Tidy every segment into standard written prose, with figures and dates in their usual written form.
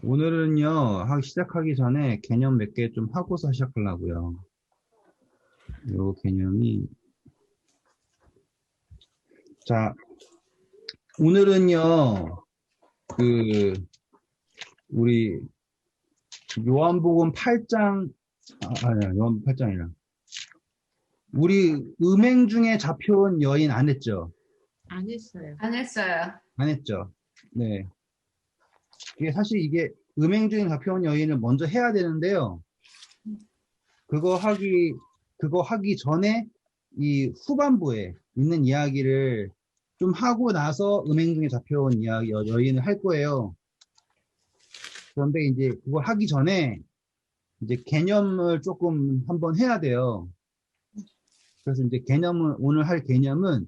오늘은요, 시작하기 전에 개념 몇 개 좀 하고서 시작하려고요. 요 개념이, 자, 오늘은요, 그, 우리, 요한복음 8장, 아니야, 요한복음 8장이라. 우리 음행 중에 잡혀온 여인 안 했죠? 안 했어요. 안 했어요. 안 했죠? 네. 이게 음행 중에 잡혀온 여인을 먼저 해야 되는데요. 그거 하기 전에 이 후반부에 있는 이야기를 좀 하고 나서 음행 중에 잡혀온 이야기, 여인을 할 거예요. 그런데 이제 그걸 하기 전에 이제 개념을 조금 한번 해야 돼요. 그래서 이제 오늘 할 개념은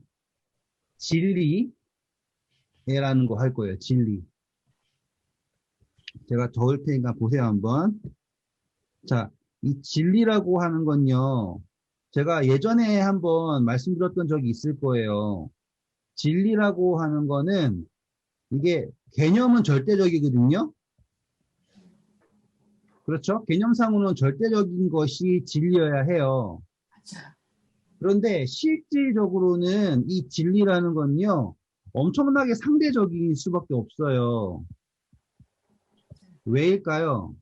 진리라는 거 할 거예요. 진리. 제가 적을 테니까 보세요, 한번. 자, 이 진리라고 하는 건요. 제가 예전에 한번 말씀드렸던 적이 있을 거예요. 진리라고 하는 거는 이게 개념은 절대적이거든요. 그렇죠? 개념상으로는 절대적인 것이 진리여야 해요. 맞아요. 그런데 실질적으로는 이 진리라는 건요. 엄청나게 상대적일 수밖에 없어요. 왜일까요?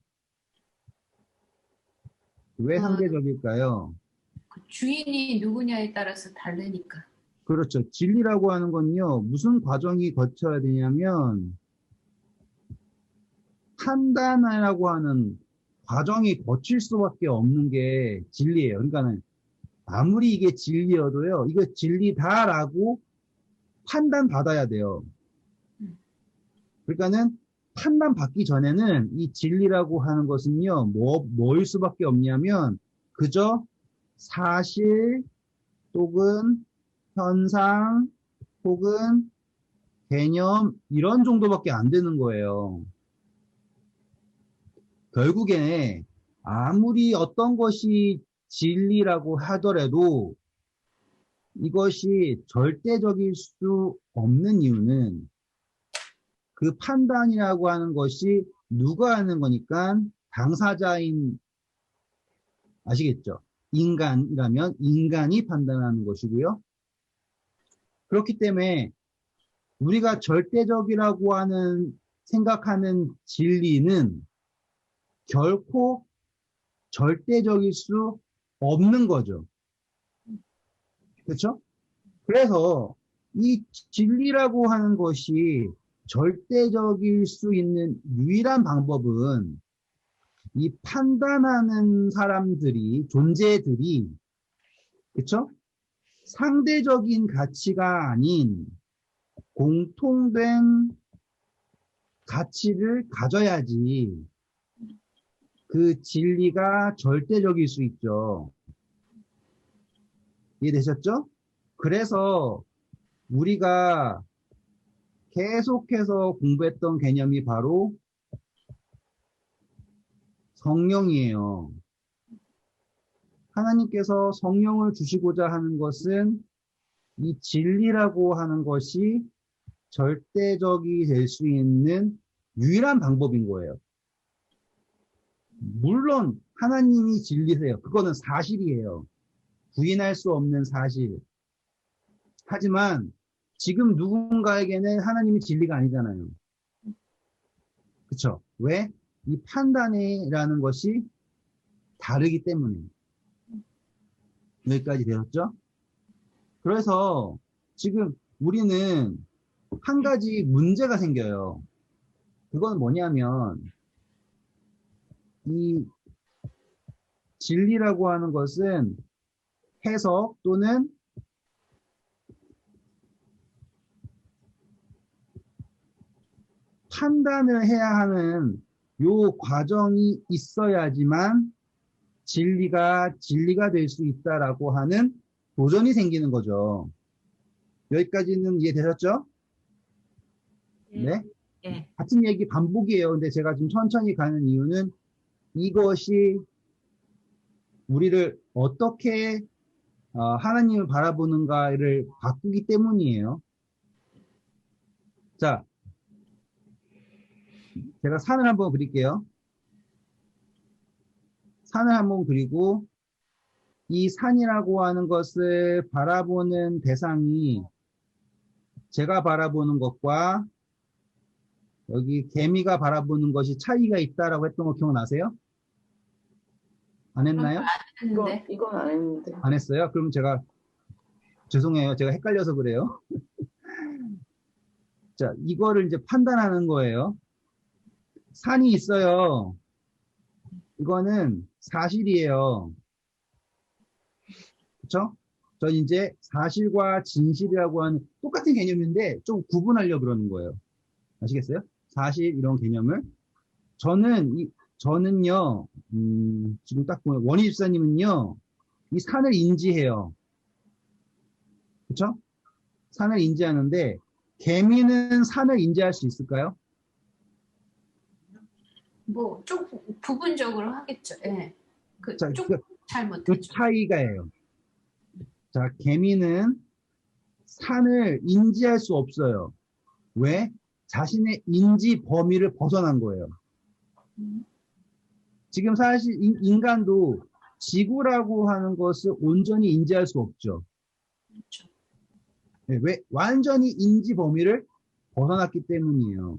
왜 상대적일까요? 그 주인이 누구냐에 따라서 다르니까. 그렇죠. 진리라고 하는 건요. 무슨 과정이 거쳐야 되냐면 판단이라고 하는 과정이 거칠 수밖에 없는 게 진리예요. 그러니까는 아무리 이게 진리여도요. 이거 진리다라고 판단받아야 돼요. 그러니까는 판단받기 전에는 이 진리라고 하는 것은요. 뭐일 수밖에 없냐면 그저 사실 혹은 현상 혹은 개념 이런 정도밖에 안 되는 거예요. 결국에 아무리 어떤 것이 진리라고 하더라도 이것이 절대적일 수 없는 이유는 그 판단이라고 하는 것이 누가 하는 거니까 당사자인, 아시겠죠? 인간이라면 인간이 판단하는 것이고요. 그렇기 때문에 우리가 절대적이라고 생각하는 진리는 결코 절대적일 수 없는 거죠. 그렇죠? 그래서 이 진리라고 하는 것이 절대적일 수 있는 유일한 방법은 이 판단하는 존재들이, 그렇죠? 상대적인 가치가 아닌 공통된 가치를 가져야지 그 진리가 절대적일 수 있죠. 이해되셨죠? 그래서 우리가 계속해서 공부했던 개념이 바로 성령이에요. 하나님께서 성령을 주시고자 하는 것은 이 진리라고 하는 것이 절대적이 될 수 있는 유일한 방법인 거예요. 물론 하나님이 진리세요. 그거는 사실이에요. 부인할 수 없는 사실. 하지만 지금 누군가에게는 하나님이 진리가 아니잖아요. 그쵸? 왜? 이 판단이라는 것이 다르기 때문에. 여기까지 되었죠? 그래서 지금 우리는 한 가지 문제가 생겨요. 그건 뭐냐면 이 진리라고 하는 것은 해석 또는 판단을 해야 하는 요 과정이 있어야지만 진리가 될 수 있다라고 하는 도전이 생기는 거죠. 여기까지는 이해되셨죠? 네? 네. 같은 얘기 반복이에요. 근데 제가 지금 천천히 가는 이유는 이것이 우리를 어떻게 하나님을 바라보는가를 바꾸기 때문이에요. 자, 제가 산을 한번 그릴게요. 산을 한번 그리고 이 산이라고 하는 것을 바라보는 대상이 제가 바라보는 것과 여기 개미가 바라보는 것이 차이가 있다라고 했던 거 기억나세요? 안 그런 했나요? 걸 안 했는데. 이건 안 했는데. 안 했어요? 그럼 제가 죄송해요. 제가 헷갈려서 그래요. 자, 이거를 이제 판단하는 거예요. 산이 있어요. 이거는 사실이에요. 그쵸? 전 이제 사실과 진실이라고 하는 똑같은 개념인데 좀 구분하려고 그러는 거예요. 아시겠어요? 사실 이런 개념을. 저는요, 지금 딱 보면 원희 집사님은요, 이 산을 인지해요. 그쵸? 산을 인지하는데, 개미는 산을 인지할 수 있을까요? 뭐, 좀 부분적으로 하겠죠. 예. 자, 잘 그 못하죠. 차이가예요. 자, 개미는 산을 인지할 수 없어요. 왜? 자신의 인지 범위를 벗어난 거예요. 지금 사실 인간도 지구라고 하는 것을 온전히 인지할 수 없죠. 그렇죠. 네, 왜? 완전히 인지 범위를 벗어났기 때문이에요.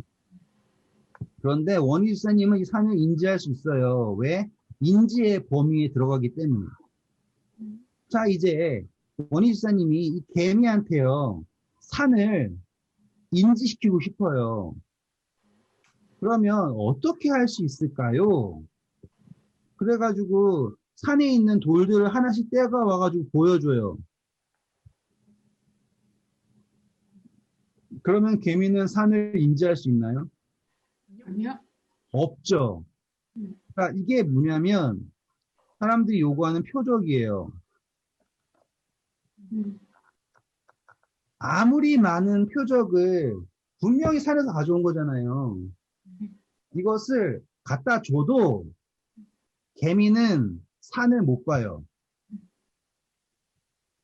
그런데 원희 집사님은 이 산을 인지할 수 있어요. 왜? 인지의 범위에 들어가기 때문에. 자, 이제 원희 집사님이 이 개미한테요, 산을 인지시키고 싶어요. 그러면 어떻게 할 수 있을까요? 그래가지고 산에 있는 돌들을 하나씩 떼가 와가지고 보여줘요. 그러면 개미는 산을 인지할 수 있나요? 아니요. 없죠. 그러니까 이게 뭐냐면 사람들이 요구하는 표적이에요. 아무리 많은 표적을 분명히 산에서 가져온 거잖아요. 이것을 갖다 줘도 개미는 산을 못 봐요.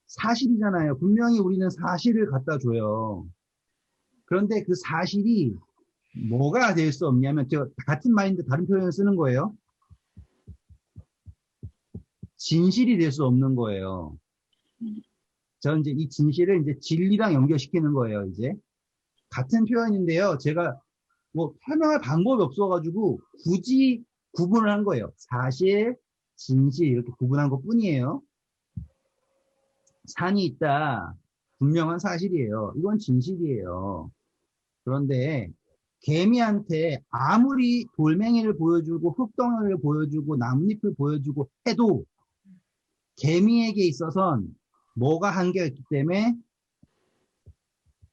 사실이잖아요. 분명히 우리는 사실을 갖다 줘요. 그런데 그 사실이 뭐가 될 수 없냐면, 제가 같은 말인데 다른 표현을 쓰는 거예요. 진실이 될 수 없는 거예요. 저는 이제 이 진실을 이제 진리랑 연결시키는 거예요, 이제. 같은 표현인데요. 제가 뭐 설명할 방법이 없어가지고 굳이 구분을 한 거예요. 사실, 진실 이렇게 구분한 것 뿐이에요. 산이 있다. 분명한 사실이에요. 이건 진실이에요. 그런데 개미한테 아무리 돌멩이를 보여주고 흙덩어리를 보여주고 나뭇잎을 보여주고 해도 개미에게 있어서는 뭐가 한계가 있기 때문에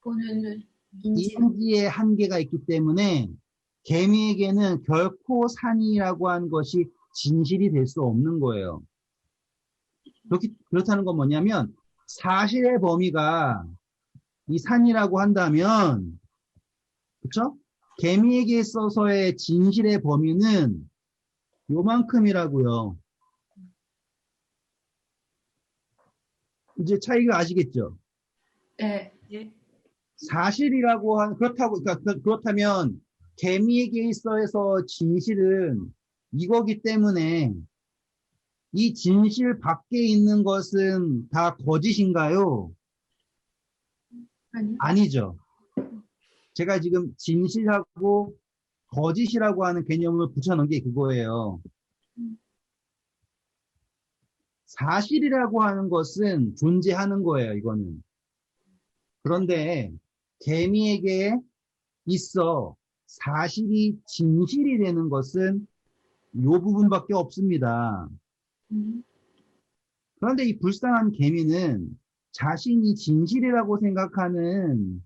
보는 눈, 인지. 인지의 한계가 있기 때문에 개미에게는 결코 산이라고 하는 것이 진실이 될 수 없는 거예요. 그렇다는 건 뭐냐면 사실의 범위가 이 산이라고 한다면, 그쵸? 개미에게 있어서의 진실의 범위는 요만큼이라고요. 이제 차이가 아시겠죠? 네. 사실이라고 그렇다면 개미에게 있어서 진실은 이거기 때문에 이 진실 밖에 있는 것은 다 거짓인가요? 아니요. 아니죠. 제가 지금 진실하고 거짓이라고 하는 개념을 붙여놓은 게 그거예요. 사실이라고 하는 것은 존재하는 거예요, 이거는. 그런데 개미에게 있어 사실이 진실이 되는 것은 이 부분밖에 없습니다. 그런데 이 불쌍한 개미는 자신이 진실이라고 생각하는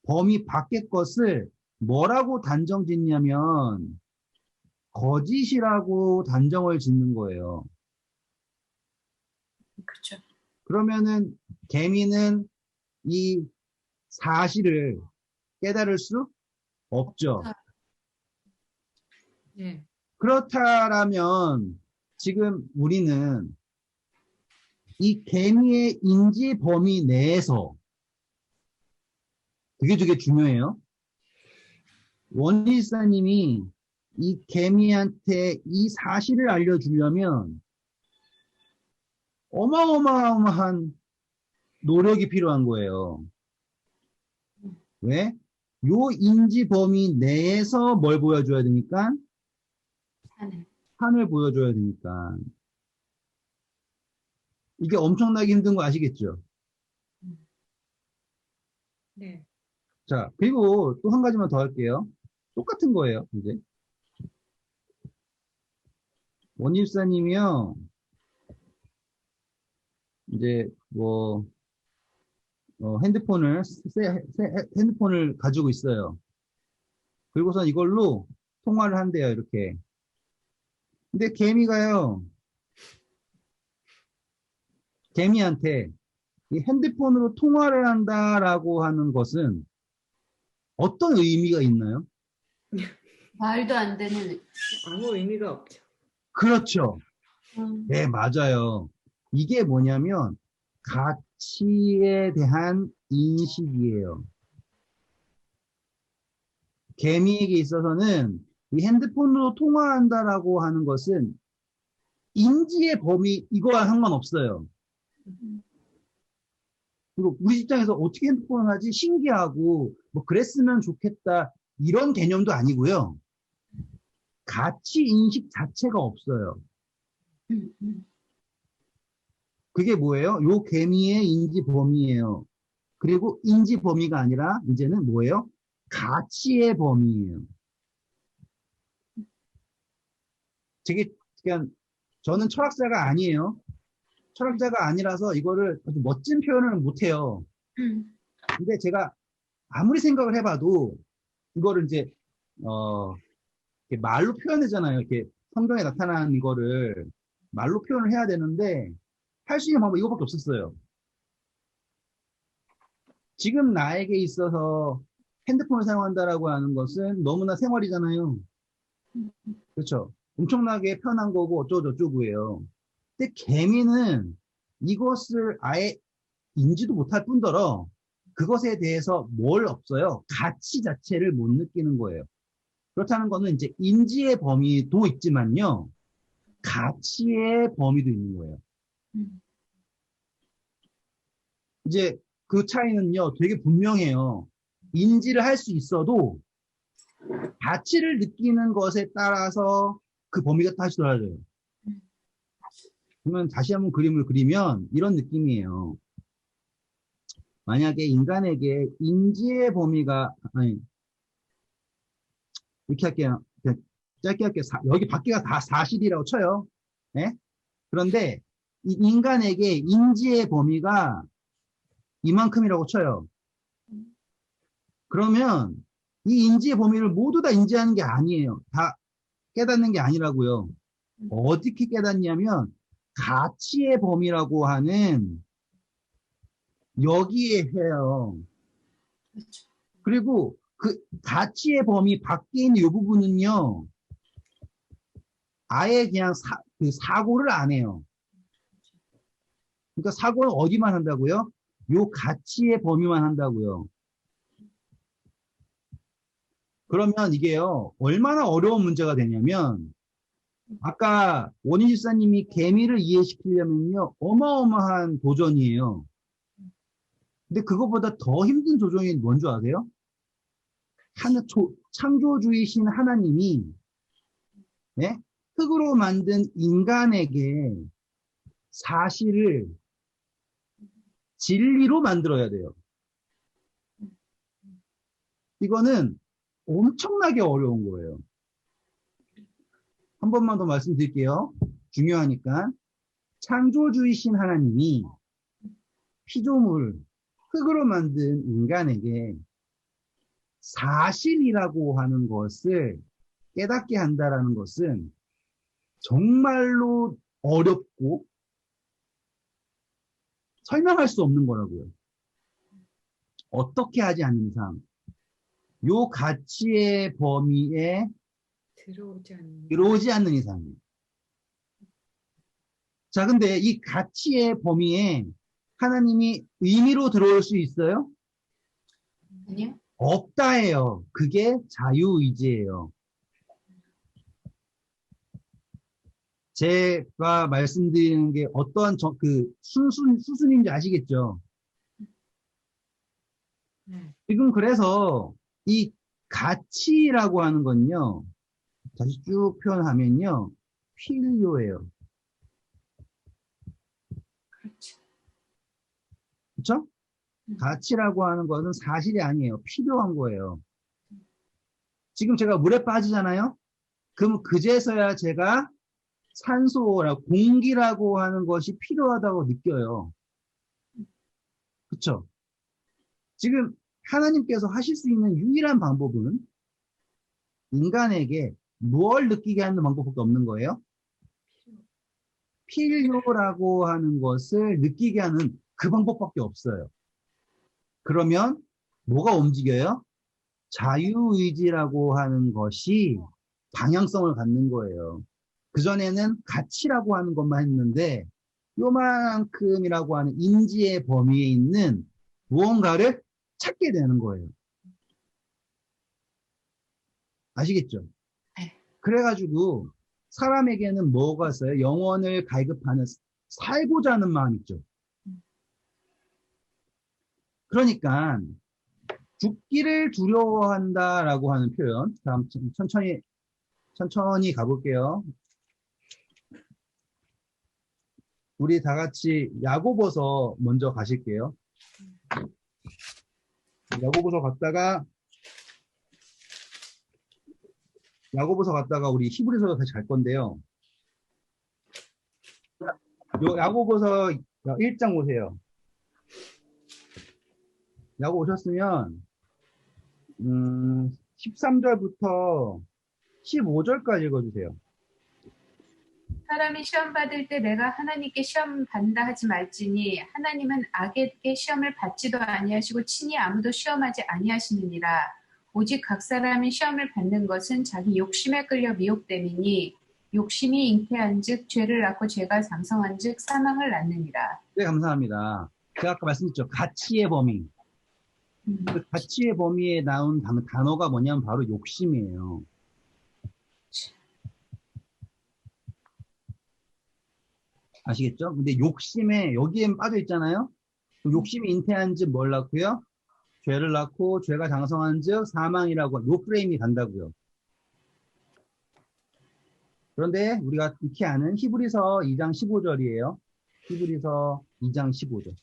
범위 밖의 것을 뭐라고 단정 짓냐면 거짓이라고 단정을 짓는 거예요. 그렇죠. 그러면은 개미는 이 사실을 깨달을 수 없죠. 네. 그렇다라면 지금 우리는 이 개미의 인지 범위 내에서 그게 되게 중요해요. 원일사님이 이 개미한테 이 사실을 알려주려면 어마어마한 노력이 필요한 거예요. 왜? 요 인지 범위 내에서 뭘 보여줘야 되니까? 하늘. 산을 보여줘야 되니까. 이게 엄청나게 힘든 거 아시겠죠? 네. 자, 그리고 또 한 가지만 더 할게요. 똑같은 거예요, 이제. 원일사님이요, 이제, 뭐, 핸드폰을 가지고 있어요. 그리고선 이걸로 통화를 한대요, 이렇게. 근데 개미한테 이 핸드폰으로 통화를 한다라고 하는 것은 어떤 의미가 있나요? 말도 안 되는. 아무 의미가 없죠. 그렇죠. 음. 네, 맞아요. 이게 뭐냐면 가치에 대한 인식이에요. 개미에게 있어서는 이 핸드폰으로 통화한다라고 하는 것은 인지의 범위 이거와 상관없어요. 그리고 우리 입장에서 어떻게 핸드폰을 하지? 신기하고 뭐 그랬으면 좋겠다 이런 개념도 아니고요. 가치 인식 자체가 없어요. 그게 뭐예요? 요 개미의 인지 범위예요. 그리고 인지 범위가 아니라 이제는 뭐예요? 가치의 범위예요. 그냥 저는 철학자가 아니에요. 철학자가 아니라서 이거를 아주 멋진 표현을 못해요. 근데 제가 아무리 생각을 해봐도 이거를 이제 이렇게 말로 표현하잖아요. 이렇게 성경에 나타난 이거를 말로 표현을 해야 되는데 할 수 있는 방법이 이거밖에 없었어요. 지금 나에게 있어서 핸드폰을 사용한다라고 하는 것은 너무나 생활이잖아요. 그렇죠? 엄청나게 편한 거고 어쩌고저쩌고예요. 근데 개미는 이것을 아예 인지도 못할 뿐더러 그것에 대해서 뭘 없어요. 가치 자체를 못 느끼는 거예요. 그렇다는 거는 이제 인지의 범위도 있지만요. 가치의 범위도 있는 거예요. 이제 그 차이는요, 되게 분명해요. 인지를 할 수 있어도 가치를 느끼는 것에 따라서 그 범위가 다시 달라져요. 그러면 다시 한번 그림을 그리면 이런 느낌이에요. 만약에 인간에게 인지의 범위가, 아니, 이렇게 할게요. 짧게 할게요. 여기 밖에가 다 사실이라고 쳐요. 네? 그런데 이 인간에게 인지의 범위가 이만큼이라고 쳐요. 그러면 이 인지의 범위를 모두 다 인지하는 게 아니에요. 다 깨닫는 게 아니라고요. 어떻게 깨닫냐면 가치의 범위라고 하는 여기에 해요. 그리고 그 가치의 범위 밖에 있는 이 부분은요. 아예 그냥 그 사고를 안 해요. 그러니까 사고는 어디만 한다고요? 요 가치의 범위만 한다고요. 그러면 이게요. 얼마나 어려운 문제가 되냐면 아까 원희집사님이 개미를 이해시키려면요. 어마어마한 도전이에요. 근데 그것보다 더 힘든 도전이 뭔지 아세요? 창조주이신 하나님이 네? 흙으로 만든 인간에게 사실을 진리로 만들어야 돼요. 이거는 엄청나게 어려운 거예요. 한 번만 더 말씀드릴게요. 중요하니까. 창조주이신 하나님이 피조물, 흙으로 만든 인간에게 사실이라고 하는 것을 깨닫게 한다라는 것은 정말로 어렵고 설명할 수 없는 거라고요. 어떻게 하지 않는 이상 요 가치의 범위에 들어오지 않는 이상이에요. 자, 근데 이 가치의 범위에 하나님이 의미로 들어올 수 있어요? 아니요. 없다예요. 그게 자유의지예요. 제가 말씀드리는 게 어떠한 수순인지 아시겠죠? 네. 지금 그래서 이 가치라고 하는 건요, 다시 쭉 표현하면요, 필요해요. 그렇죠. 그렇죠? 가치라고 하는 것은 사실이 아니에요. 필요한 거예요. 지금 제가 물에 빠지잖아요? 그럼 그제서야 제가 산소라고, 공기라고 하는 것이 필요하다고 느껴요. 그렇죠? 지금 하나님께서 하실 수 있는 유일한 방법은 인간에게 뭘 느끼게 하는 방법밖에 없는 거예요? 필요라고 하는 것을 느끼게 하는 그 방법밖에 없어요. 그러면 뭐가 움직여요? 자유의지라고 하는 것이 방향성을 갖는 거예요. 그전에는 가치라고 하는 것만 했는데 요만큼이라고 하는 인지의 범위에 있는 무언가를 찾게 되는 거예요. 아시겠죠? 네. 그래가지고 사람에게는 뭐가 있어요? 영혼을 갈급하는 살고자 하는 마음이 있죠. 그러니까 죽기를 두려워한다라고 하는 표현. 다음 천천히 가볼게요. 우리 다 같이 야고보서 먼저 가실게요. 야고보서 갔다가 우리 히브리서로 다시 갈 건데요. 요 야고보서 1장 보세요. 야고 오셨으면 13절부터 15절까지 읽어주세요. 사람이 시험 받을 때 내가 하나님께 시험 받는다 하지 말지니 하나님은 악에게 시험을 받지도 아니하시고 친히 아무도 시험하지 아니하시느니라. 오직 각 사람이 시험을 받는 것은 자기 욕심에 끌려 미혹됨이니 욕심이 잉태한즉 죄를 낳고 죄가 장성한즉 사망을 낳느니라. 네, 감사합니다. 제가 아까 말씀드렸죠. 가치의 범위. 그 가치의 범위에 나온 단어가 뭐냐면 바로 욕심이에요. 아시겠죠? 근데 욕심에 여기에 빠져 있잖아요. 욕심이 잉태한 즉 뭘 낳고요? 죄를 낳고 죄가 장성한 즉 사망이라고 요 프레임이 간다고요. 그런데 우리가 익히 아는 히브리서 2장 15절이에요. 히브리서 2장 15절.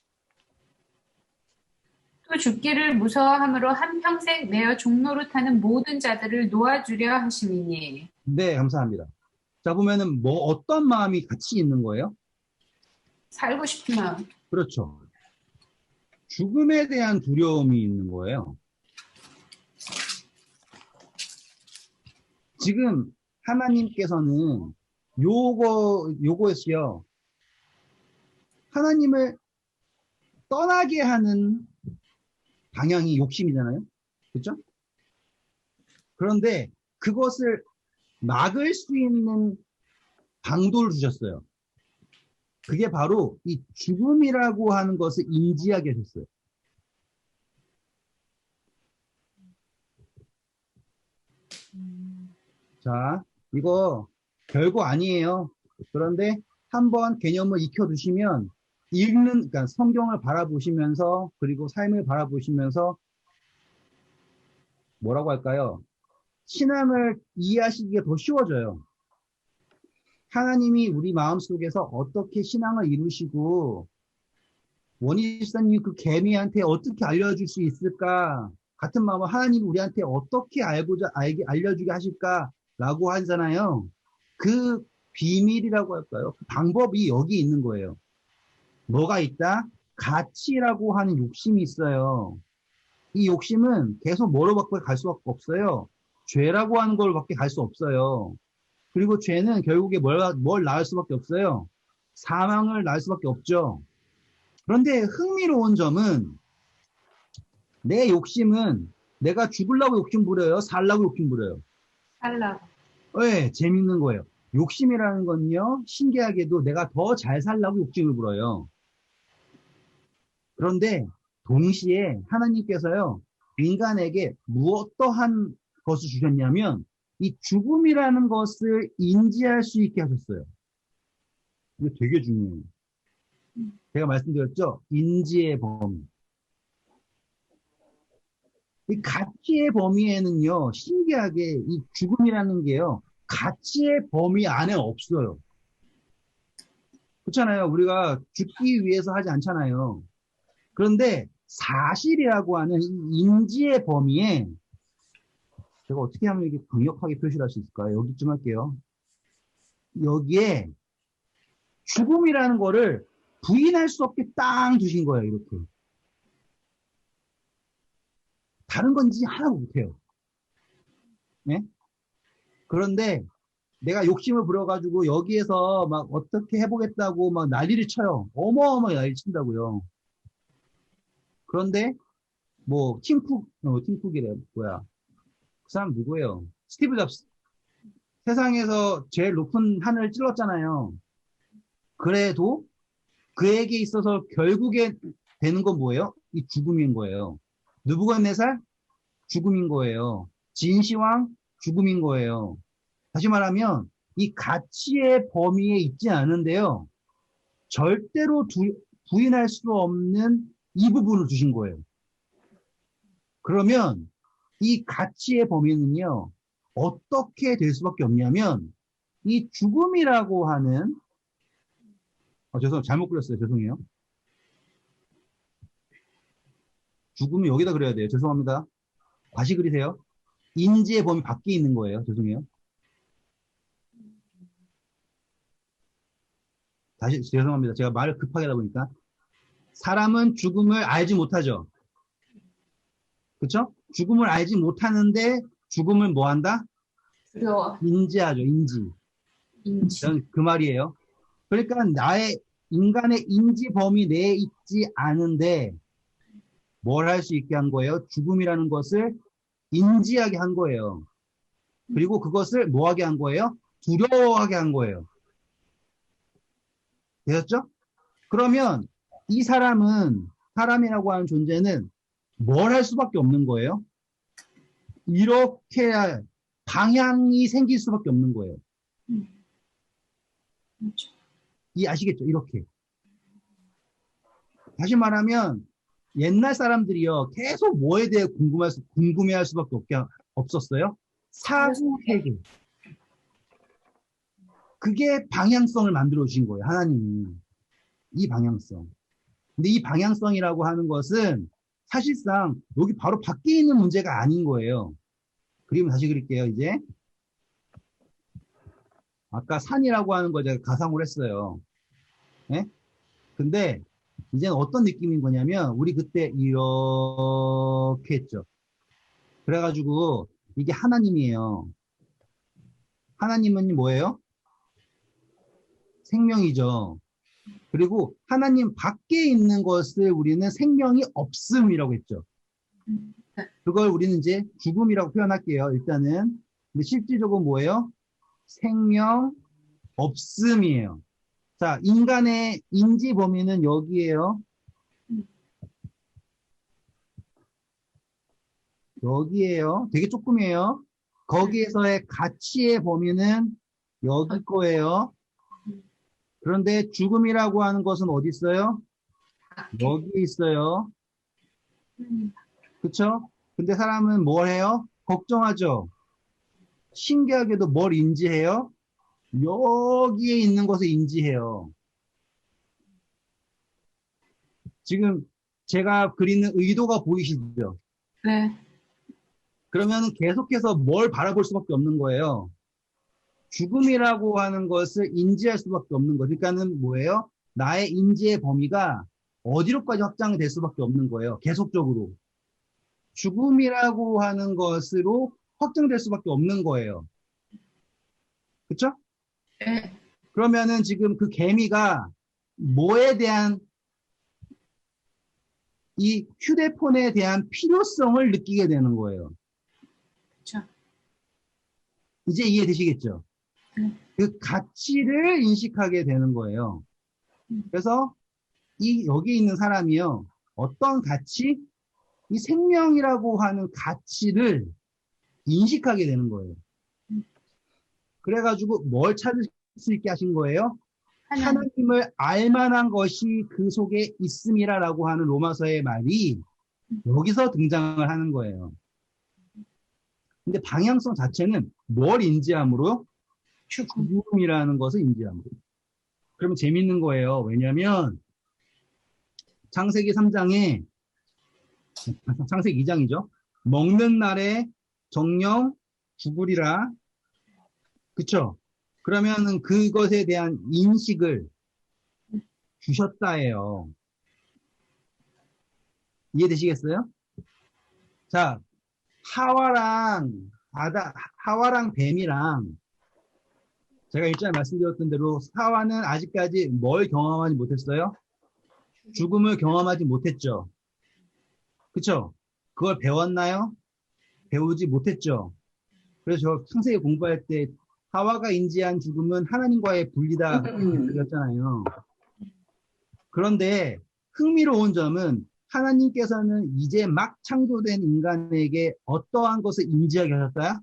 또 죽기를 무서워함으로 한평생 매어 종노릇하는 모든 자들을 놓아주려 하심이니. 네, 감사합니다. 자, 보면은 뭐 어떤 마음이 같이 있는 거예요? 살고 싶은 마음. 그렇죠. 죽음에 대한 두려움이 있는 거예요. 지금 하나님께서는 요것이요. 하나님을 떠나게 하는 방향이 욕심이잖아요. 그렇죠? 그런데 그것을 막을 수 있는 방도를 주셨어요. 그게 바로 이 죽음이라고 하는 것을 인지하게 하셨어요. 자, 이거 별거 아니에요. 그런데 한번 개념을 익혀두시면 그러니까 성경을 바라보시면서 그리고 삶을 바라보시면서 뭐라고 할까요? 신앙을 이해하시기가 더 쉬워져요. 하나님이 우리 마음속에서 어떻게 신앙을 이루시고 원희사님 그 개미한테 어떻게 알려줄 수 있을까? 같은 마음으로 하나님이 우리한테 어떻게 알려주게 하실까라고 하잖아요. 그 비밀이라고 할까요? 그 방법이 여기 있는 거예요. 뭐가 있다? 가치라고 하는 욕심이 있어요. 이 욕심은 계속 뭐로밖에 갈 수밖에 없어요. 죄라고 하는 걸밖에 갈 수 없어요. 그리고 죄는 결국에 뭘 낳을 수밖에 없어요. 사망을 낳을 수밖에 없죠. 그런데 흥미로운 점은 내 욕심은 내가 죽으려고 욕심 부려요? 살라고 욕심 부려요? 살라고. 네, 재밌는 거예요. 욕심이라는 건요, 신기하게도 내가 더 잘 살라고 욕심을 부려요. 그런데 동시에 하나님께서요, 인간에게 무엇떠한 것을 주셨냐면 이 죽음이라는 것을 인지할 수 있게 하셨어요. 이거 되게 중요해요. 제가 말씀드렸죠? 인지의 범위. 이 가치의 범위에는요, 신기하게 이 죽음이라는 게요, 가치의 범위 안에 없어요. 그렇잖아요. 우리가 죽기 위해서 하지 않잖아요. 그런데 사실이라고 하는 이 인지의 범위에 제가 어떻게 하면 이게 강력하게 표시를 할 수 있을까요? 여기쯤 할게요. 여기에 죽음이라는 거를 부인할 수 없게 딱 두신 거예요. 이렇게. 다른 건지 하나도 못해요. 네? 그런데 내가 욕심을 부려가지고 여기에서 막 어떻게 해보겠다고 막 난리를 쳐요. 어마어마하게 난리를 친다고요. 그런데 뭐 팀쿡이래 뭐야. 그 사람 누구예요? 스티브 잡스. 세상에서 제일 높은 하늘을 찔렀잖아요. 그래도 그에게 있어서 결국에 되는 건 뭐예요? 이 죽음인 거예요. 느부갓네살 죽음인 거예요. 진시황 죽음인 거예요. 다시 말하면 이 가치의 범위에 있지 않은데요. 절대로 부인할 수 없는 이 부분을 주신 거예요. 그러면 이 가치의 범위는요. 어떻게 될 수밖에 없냐면 이 죽음이라고 하는 죄송해요. 잘못 그렸어요. 죄송해요. 죽음이 여기다 그려야 돼요. 죄송합니다. 다시 그리세요. 인지의 범위 밖에 있는 거예요. 죄송해요. 다시 죄송합니다. 제가 말을 급하게 하다 보니까 사람은 죽음을 알지 못하죠. 그렇죠? 죽음을 알지 못하는데 죽음을 뭐 한다? 두려워. 인지하죠. 인지. 그 말이에요. 그러니까 인간의 인지 범위 내에 있지 않은데 뭘 할 수 있게 한 거예요? 죽음이라는 것을 인지하게 한 거예요. 그리고 그것을 뭐하게 한 거예요? 두려워하게 한 거예요. 되셨죠? 그러면 이 사람이라고 하는 존재는 뭘 할 수밖에 없는 거예요? 이렇게 방향이 생길 수밖에 없는 거예요. 아시겠죠? 이렇게. 다시 말하면 옛날 사람들이요. 계속 뭐에 대해 궁금해할 수밖에 없었어요? 사후 세계. 그게 방향성을 만들어 주신 거예요. 하나님이. 이 방향성. 근데 이 방향성이라고 하는 것은 사실상 여기 바로 밖에 있는 문제가 아닌 거예요. 그림을 다시 그릴게요. 이제. 아까 산이라고 하는 거 제가 가상으로 했어요. 네? 근데 이제는 어떤 느낌인 거냐면 우리 그때 이렇게 했죠. 그래가지고 이게 하나님이에요. 하나님은 뭐예요? 생명이죠. 그리고 하나님 밖에 있는 것을 우리는 생명이 없음이라고 했죠. 그걸 우리는 이제 죽음이라고 표현할게요. 일단은. 근데 실질적으로 뭐예요? 생명 없음이에요. 자, 인간의 인지 범위는 여기에요. 여기에요. 되게 조금이에요. 거기에서의 가치의 범위는 여기 거예요. 그런데 죽음이라고 하는 것은 어디 있어요? 여기 있어요. 그쵸? 근데 사람은 뭘 해요? 걱정하죠. 신기하게도 뭘 인지해요? 여기에 있는 것을 인지해요. 지금 제가 그리는 의도가 보이시죠? 네. 그러면 계속해서 뭘 바라볼 수밖에 없는 거예요. 죽음이라고 하는 것을 인지할 수밖에 없는 거. 그러니까는 뭐예요? 나의 인지의 범위가 어디로까지 확장될 수밖에 없는 거예요. 계속적으로. 죽음이라고 하는 것으로 확정될 수밖에 없는 거예요. 그쵸? 네. 그러면은 지금 그 개미가 뭐에 대한 이 휴대폰에 대한 필요성을 느끼게 되는 거예요. 그렇죠. 이제 이해되시겠죠? 그 가치를 인식하게 되는 거예요. 그래서 여기 있는 사람이요. 어떤 가치? 이 생명이라고 하는 가치를 인식하게 되는 거예요. 그래가지고 뭘 찾을 수 있게 하신 거예요? 하나님을 알만한 것이 그 속에 있음이라라고 하는 로마서의 말이 여기서 등장을 하는 거예요. 근데 방향성 자체는 뭘 인지함으로? 죽음이라는 것을 인지함으로. 그러면 재밌는 거예요. 왜냐하면 창세기 3장에 창세기 2장이죠. 먹는 날에 정령 죽으리라. 그쵸? 그러면은 그것에 대한 인식을 주셨다예요. 이해되시겠어요? 자, 하와랑 뱀이랑 제가 일전에 말씀드렸던 대로 하와는 아직까지 뭘 경험하지 못했어요? 죽음을 경험하지 못했죠. 그쵸? 그걸 배웠나요? 배우지 못했죠. 그래서 저 창세기 공부할 때 하와가 인지한 죽음은 하나님과의 분리다 그랬잖아요. 그런데 흥미로운 점은 하나님께서는 이제 막 창조된 인간에게 어떠한 것을 인지하게 하셨다?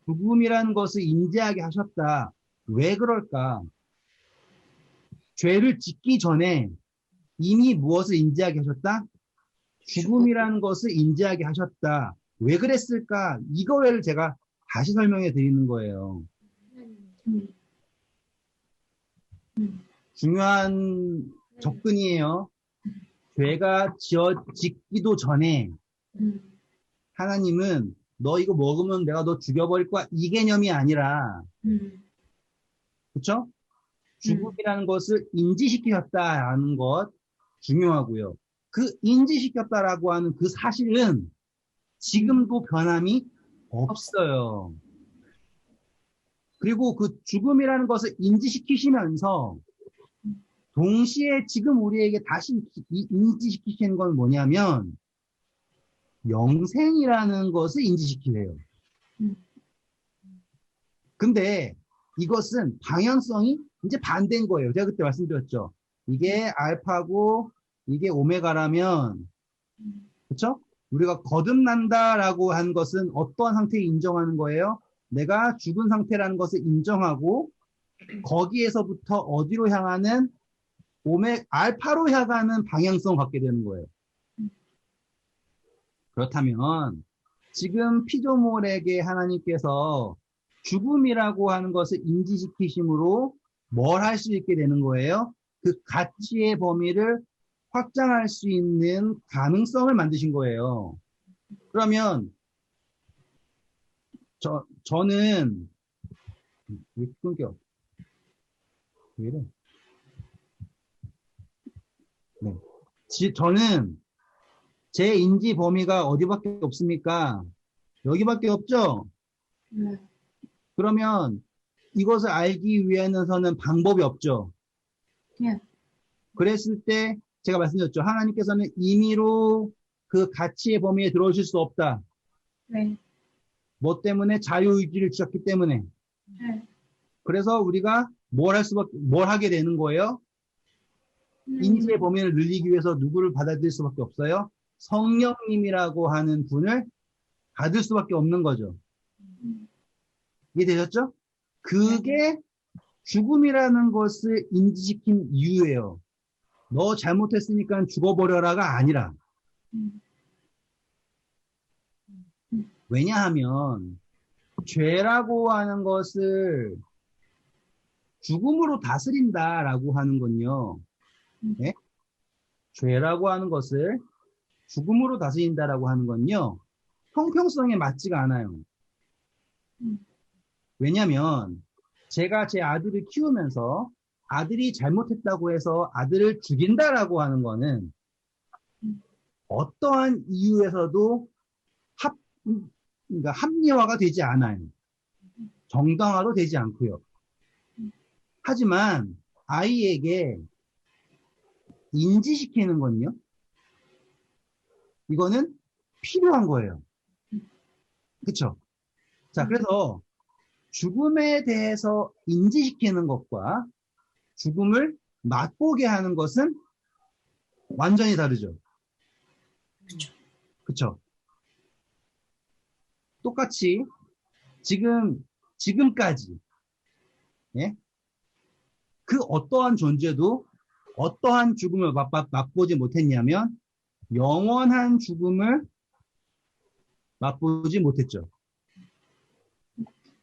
죽음이라는 것을 인지하게 하셨다. 왜 그럴까? 죄를 짓기 전에 이미 무엇을 인지하게 하셨다? 죽음이라는 것을 인지하게 하셨다. 왜 그랬을까? 이거를 제가 다시 설명해 드리는 거예요. 중요한 접근이에요. 죄가 짓기도 전에 하나님은 너 이거 먹으면 내가 너 죽여버릴 거야. 이 개념이 아니라 그렇죠? 죽음이라는 것을 인지시키셨다라는 것 중요하고요. 그 인지시켰다라고 하는 그 사실은 지금도 변함이 없어요. 그리고 그 죽음이라는 것을 인지시키시면서 동시에 지금 우리에게 다시 인지시키시는 건 뭐냐면 영생이라는 것을 인지시키래요. 근데 이것은 방향성이 이제 반대인 거예요. 제가 그때 말씀드렸죠. 이게 알파고 이게 오메가라면 그렇죠? 우리가 거듭난다라고 한 것은 어떠한 상태에 인정하는 거예요? 내가 죽은 상태라는 것을 인정하고 거기에서부터 어디로 향하는 알파로 향하는 방향성을 갖게 되는 거예요. 그렇다면 지금 피조물에게 하나님께서 죽음이라고 하는 것을 인지시키심으로 뭘 할 수 있게 되는 거예요? 그 가치의 범위를 확장할 수 있는 가능성을 만드신 거예요. 그러면 저는 왜 끊겨? 왜 이래? 네. 저는 제 인지 범위가 어디밖에 없습니까? 여기밖에 없죠? 네. 그러면 이것을 알기 위해서는 방법이 없죠? 네. 그랬을 때 제가 말씀드렸죠. 하나님께서는 임의로 그 가치의 범위에 들어오실 수 없다. 네. 뭐 때문에? 자유의지를 주셨기 때문에. 네. 그래서 우리가 뭘 하게 되는 거예요? 인지의 범위를 늘리기 위해서 누구를 받아들일 수밖에 없어요? 성령님이라고 하는 분을 받을 수밖에 없는 거죠. 이해되셨죠? 그게 죽음이라는 것을 인지시킨 이유예요. 너 잘못했으니까 죽어버려라가 아니라. 왜냐하면 죄라고 하는 것을 죽음으로 다스린다라고 하는 건요. 네? 죄라고 하는 것을 죽음으로 다스린다라고 하는 건요. 형평성에 맞지가 않아요. 왜냐하면 제가 제 아들을 키우면서 아들이 잘못했다고 해서 아들을 죽인다라고 하는 거는 어떠한 이유에서도 그러니까 합리화가 되지 않아요. 정당화도 되지 않고요. 하지만 아이에게 인지시키는 건요. 이거는 필요한 거예요. 그쵸? 자, 그래서 죽음에 대해서 인지시키는 것과 죽음을 맛보게 하는 것은 완전히 다르죠. 그쵸? 똑같이 지금까지, 예? 그 어떠한 존재도 어떠한 죽음을 맛보지 못했냐면 영원한 죽음을 맛보지 못했죠.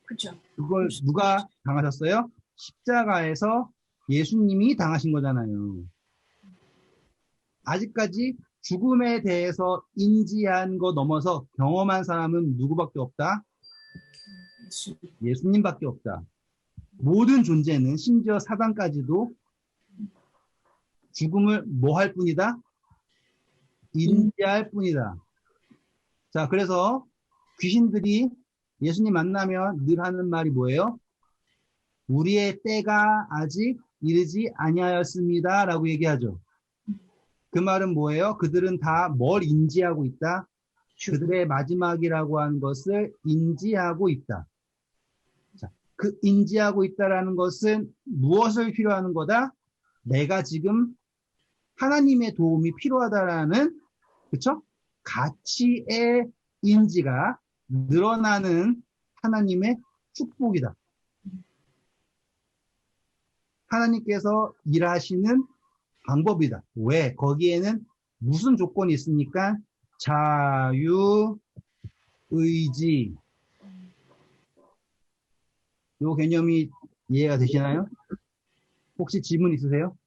그죠. 그걸 누가 당하셨어요? 십자가에서 예수님이 당하신 거잖아요. 아직까지 죽음에 대해서 인지한 거 넘어서 경험한 사람은 누구밖에 없다? 예수님밖에 없다. 모든 존재는 심지어 사단까지도 죽음을 뭐 할 뿐이다? 인지할 뿐이다. 자, 그래서 귀신들이 예수님 만나면 늘 하는 말이 뭐예요? 우리의 때가 아직 이르지 아니하였습니다. 라고 얘기하죠. 그 말은 뭐예요? 그들은 다 뭘 인지하고 있다? 그들의 마지막이라고 하는 것을 인지하고 있다. 자, 그 인지하고 있다라는 것은 무엇을 필요하는 거다? 내가 지금 하나님의 도움이 필요하다라는, 그쵸? 가치의 인지가 늘어나는 하나님의 축복이다. 하나님께서 일하시는 방법이다. 왜? 거기에는 무슨 조건이 있습니까? 자유, 의지. 요 개념이 이해가 되시나요? 혹시 질문 있으세요?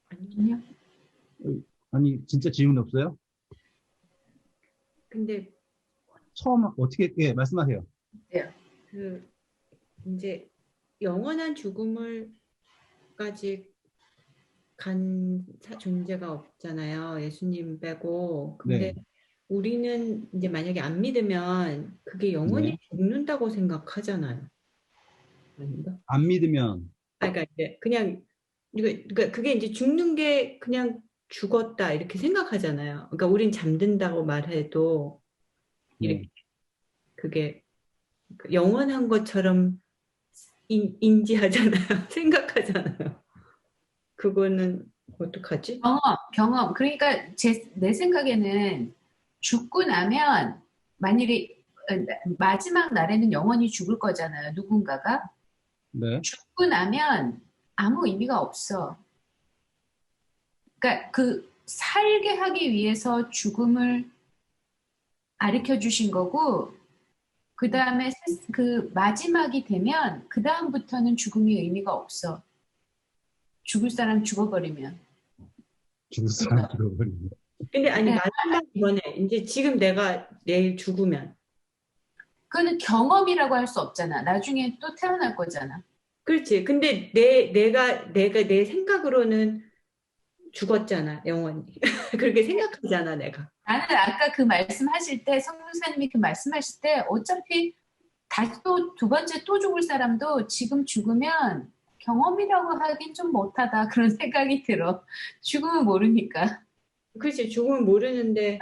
아니요. 아니, 진짜 질문 없어요? 근데 처음 어떻게, 예, 말씀하세요. 그 이제 영원한 죽음을까지 간 존재가 없잖아요. 예수님 빼고. 근데 네. 우리는 이제 만약에 안 믿으면 그게 영원히 네. 죽는다고 생각하잖아요. 아닌가? 안 믿으면, 그러니까 이제 그냥 그러니까 그게 이제 죽는 게 그냥 죽었다 이렇게 생각하잖아요. 그러니까 우린 잠든다고 말해도 이렇게 네. 그게 영원한 것처럼 인지하잖아요. 생각하잖아요. 그거는 어떡하지? 경험. 그러니까 내 생각에는 죽고 나면 만일에 마지막 날에는 영원히 죽을 거잖아요. 누군가가. 네. 죽고 나면 아무 의미가 없어. 그러니까 그 살게 하기 위해서 죽음을 가르쳐 주신 거고, 그 다음에 그 마지막이 되면 그 다음부터는 죽음이 의미가 없어. 죽을 사람 죽어버리면. 죽을 사람 죽어버리면. 근데 아니 네. 마지막 이번에 이제 지금 내가 내일 죽으면 그거는 경험이라고 할 수 없잖아. 나중에 또 태어날 거잖아. 그렇지. 근데 내가 내 생각으로는 죽었잖아, 영원히. 그렇게 생각하잖아, 내가. 나는 아까 그 말씀하실 때, 성교사님이 그 말씀하실 때, 어차피 다시 또 두 번째 또 죽을 사람도 지금 죽으면 경험이라고 하긴 좀 못하다. 그런 생각이 들어. 죽으면 모르니까. 그렇지, 죽으면 모르는데,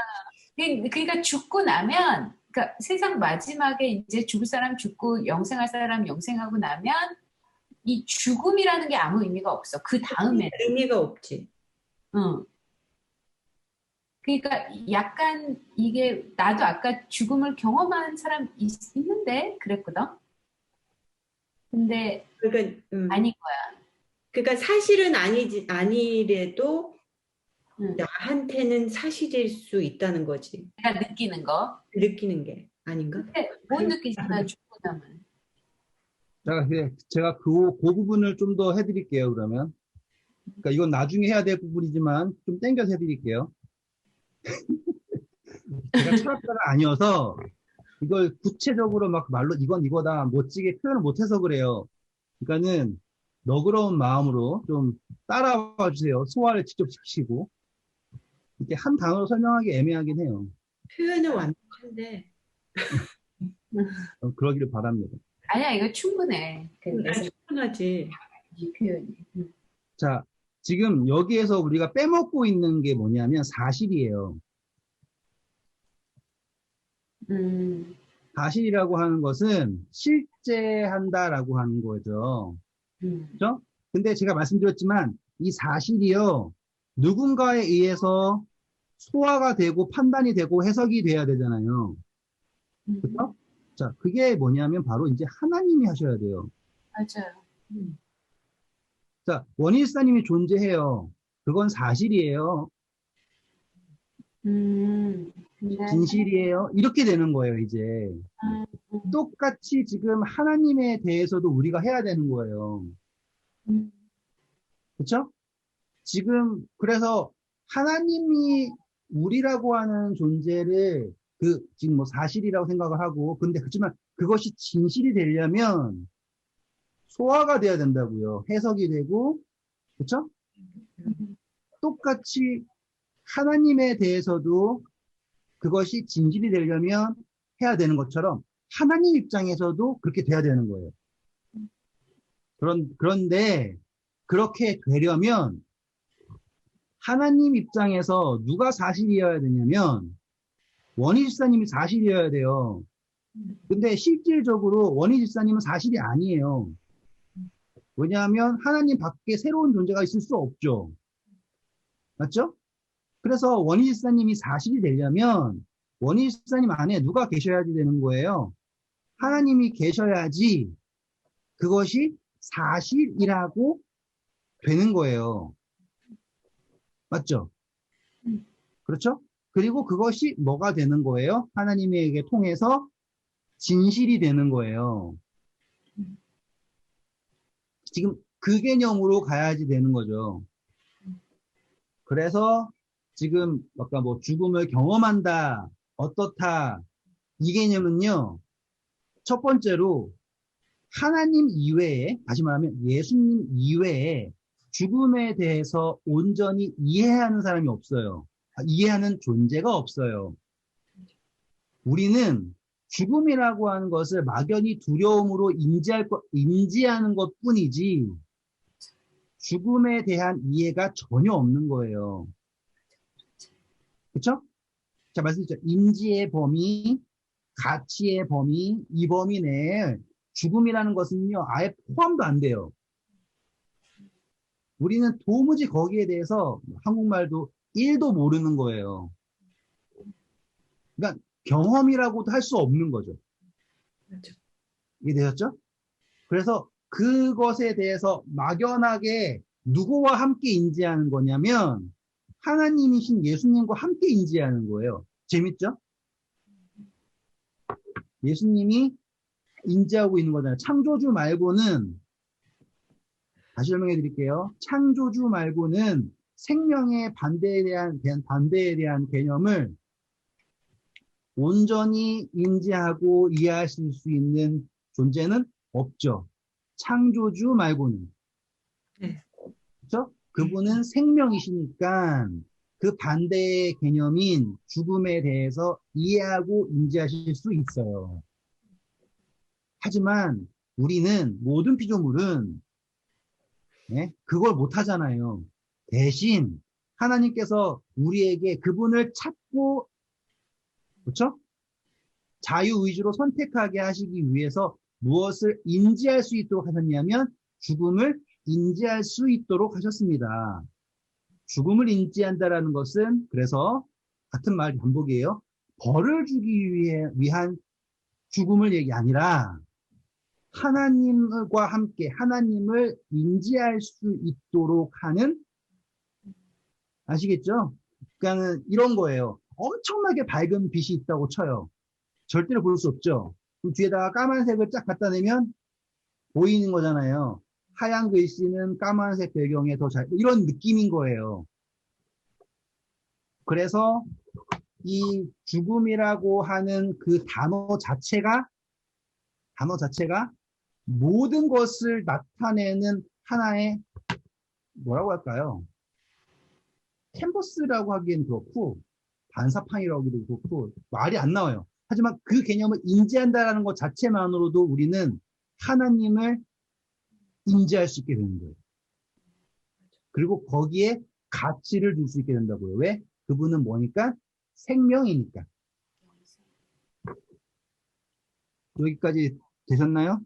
그러니까 죽고 나면, 그러니까 세상 마지막에 이제 죽을 사람 죽고 영생할 사람 영생하고 나면 이 죽음이라는 게 아무 의미가 없어. 그 다음에. 의미가 없지. 응. 그러니까 약간 이게 나도 아까 죽음을 경험한 사람 있는데 그랬거든. 근데 그러니까, 아닌 거야. 그러니까 사실은 아니래도 응. 나한테는 사실일 수 있다는 거지. 내가 느끼는 거. 느끼는 게 아닌가? 근데 못 느끼잖아 죽고 나면. 제가 그 부분을 좀 더 해드릴게요, 그러면. 그러니까 이건 나중에 해야 될 부분이지만 좀 땡겨서 해드릴게요. 제가 철학자가 아니어서 이걸 구체적으로 막 말로 이건 이거다 멋지게 표현을 못해서 그래요. 그러니까는 너그러운 마음으로 좀 따라와 주세요. 소화를 직접 시키고. 이렇게 한 단어로 설명하기 애매하긴 해요. 표현은 완벽한데, 그러기를 바랍니다. 아니야 이거 충분해. 충분하지. 이 표현이. 자, 지금 여기에서 우리가 빼먹고 있는 게 뭐냐면 사실이에요. 사실이라고 하는 것은 실제한다라고 하는 거죠. 그죠? 근데 제가 말씀드렸지만 이 사실이요, 누군가에 의해서 소화가 되고 판단이 되고 해석이 돼야 되잖아요. 그렇죠? 자, 그게 뭐냐면 바로 이제 하나님이 하셔야 돼요. 맞아요. 자, 원일사님이 존재해요. 그건 사실이에요. 네. 진실이에요. 이렇게 되는 거예요, 이제. 똑같이 지금 하나님에 대해서도 우리가 해야 되는 거예요. 그렇죠? 지금 그래서 하나님이 우리라고 하는 존재를 지금 뭐 사실이라고 생각을 하고, 근데 그렇지만 그것이 진실이 되려면 소화가 돼야 된다고요. 해석이 되고, 그렇죠? 똑같이 하나님에 대해서도 그것이 진실이 되려면 해야 되는 것처럼 하나님 입장에서도 그렇게 돼야 되는 거예요. 그런데 그렇게 되려면 하나님 입장에서 누가 사실이어야 되냐면 원희 집사님이 사실이어야 돼요. 근데 실질적으로 원희 집사님은 사실이 아니에요. 왜냐하면 하나님 밖에 새로운 존재가 있을 수 없죠. 맞죠? 그래서 원희 집사님이 사실이 되려면 원희 집사님 안에 누가 계셔야지 되는 거예요. 하나님이 계셔야지 그것이 사실이라고 되는 거예요. 맞죠? 그렇죠? 그리고 그것이 뭐가 되는 거예요? 하나님에게 통해서 진실이 되는 거예요. 지금 그 개념으로 가야지 되는 거죠. 그래서 지금 아까 뭐 죽음을 경험한다, 어떻다, 이 개념은요, 첫 번째로 하나님 이외에, 다시 말하면 예수님 이외에 죽음에 대해서 온전히 이해하는 사람이 없어요. 이해하는 존재가 없어요. 우리는 죽음이라고 하는 것을 막연히 두려움으로 인지하는 것 뿐이지, 죽음에 대한 이해가 전혀 없는 거예요. 그쵸? 자, 말씀드렸죠. 인지의 범위, 가치의 범위, 이 범위 내에 죽음이라는 것은요, 아예 포함도 안 돼요. 우리는 도무지 거기에 대해서 한국말도 1도 모르는 거예요. 그러니까 경험이라고도 할 수 없는 거죠. 맞아. 이해되셨죠? 그래서 그것에 대해서 막연하게 누구와 함께 인지하는 거냐면 하나님이신 예수님과 함께 인지하는 거예요. 재밌죠? 예수님이 인지하고 있는 거잖아요. 창조주 말고는, 다시 설명해 드릴게요. 창조주 말고는 생명의 반대에 대한 개념을 온전히 인지하고 이해하실 수 있는 존재는 없죠. 창조주 말고는. 네. 그렇죠? 그분은 생명이시니까 그 반대의 개념인 죽음에 대해서 이해하고 인지하실 수 있어요. 하지만 우리는 모든 피조물은 그걸 못 하잖아요. 대신 하나님께서 우리에게 그분을 찾고, 그렇죠? 자유의지로 선택하게 하시기 위해서 무엇을 인지할 수 있도록 하셨냐면 죽음을 인지할 수 있도록 하셨습니다. 죽음을 인지한다라는 것은 그래서 같은 말 반복이에요. 벌을 주기 위한 죽음을 얘기 아니라 하나님과 함께 하나님을 인지할 수 있도록 하는, 아시겠죠? 그러니까는 이런 거예요. 엄청나게 밝은 빛이 있다고 쳐요. 절대로 볼 수 없죠. 그럼 뒤에다가 까만색을 쫙 갖다 대면 보이는 거잖아요. 하얀 글씨는 까만색 배경에 더 잘, 이런 느낌인 거예요. 그래서 이 죽음이라고 하는 그 단어 자체가 모든 것을 나타내는 하나의, 뭐라고 할까요? 캔버스라고 하기엔 그렇고, 반사판이라고 하기도 그렇고, 말이 안 나와요. 하지만 그 개념을 인지한다는 것 자체만으로도 우리는 하나님을 인지할 수 있게 되는 거예요. 그리고 거기에 가치를 줄 수 있게 된다고요. 왜? 그분은 뭐니까? 생명이니까. 여기까지 되셨나요?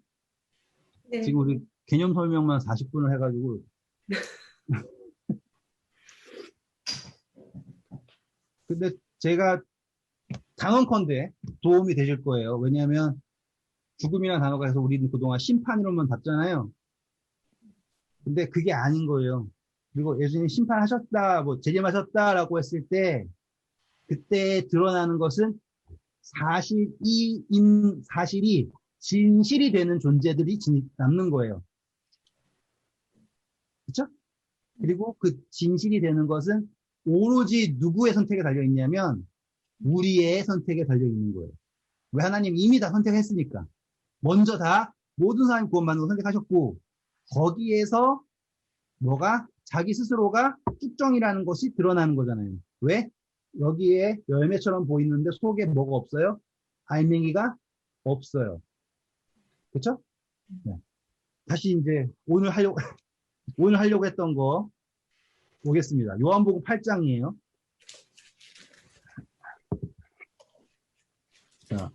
네. 지금 우리 개념 설명만 40분을 해가지고 근데 제가 단언컨대 도움이 되실 거예요. 왜냐하면 죽음이라는 단어가 해서 우리는 그동안 심판으로만 봤잖아요. 근데 그게 아닌 거예요. 그리고 예수님 심판하셨다, 뭐 재림하셨다라고 했을 때 그때 드러나는 것은 사실이 진실이 되는 존재들이 남는 거예요. 그렇죠? 그리고 그 진실이 되는 것은 오로지 누구의 선택에 달려 있냐면 우리의 선택에 달려 있는 거예요. 왜? 하나님 이미 다 선택했으니까. 먼저 다 모든 사람이 구원받는 거 선택하셨고 거기에서 뭐가 자기 스스로가 쭉정이라는 것이 드러나는 거잖아요. 왜? 여기에 열매처럼 보이는데 속에 뭐가 없어요? 알맹이가 없어요. 그렇죠? 네. 다시 이제 오늘 하려고 했던 거 보겠습니다. 요한복음 8장이에요. 자,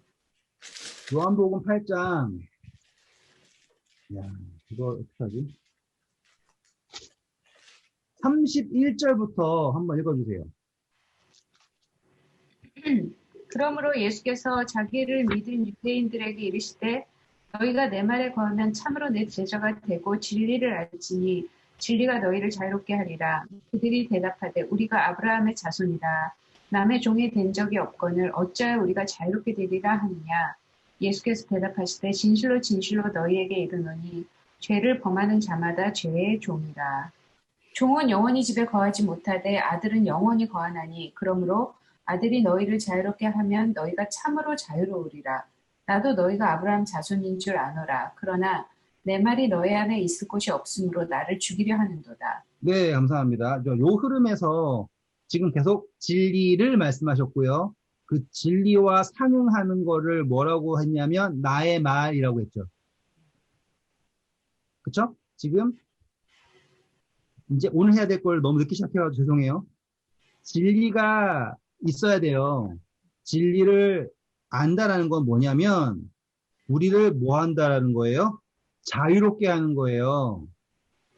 요한복음 8장. 야, 이거 어떡하지? 31절부터 한번 읽어주세요. 그러므로 예수께서 자기를 믿은 유대인들에게 이르시되 너희가 내 말에 거하면 참으로 내 제자가 되고 진리를 알지니 진리가 너희를 자유롭게 하리라. 그들이 대답하되 우리가 아브라함의 자손이라 남의 종이 된 적이 없거늘 어찌하여 우리가 자유롭게 되리라 하느냐. 예수께서 대답하시되 진실로 진실로 너희에게 이르노니 죄를 범하는 자마다 죄의 종이라. 종은 영원히 집에 거하지 못하되 아들은 영원히 거하나니 그러므로 아들이 너희를 자유롭게 하면 너희가 참으로 자유로우리라. 나도 너희가 아브라함 자손인 줄 아노라. 그러나 내 말이 너희 안에 있을 곳이 없으므로 나를 죽이려 하는도다. 네, 감사합니다. 요 흐름에서 지금 계속 진리를 말씀하셨고요. 그 진리와 상응하는 거를 뭐라고 했냐면 나의 말이라고 했죠. 그쵸? 지금 이제 오늘 해야 될 걸 너무 늦게 시작해가지고 죄송해요. 진리가 있어야 돼요. 진리를 안다라는 건 뭐냐면 우리를 뭐 한다라는 거예요? 자유롭게 하는 거예요.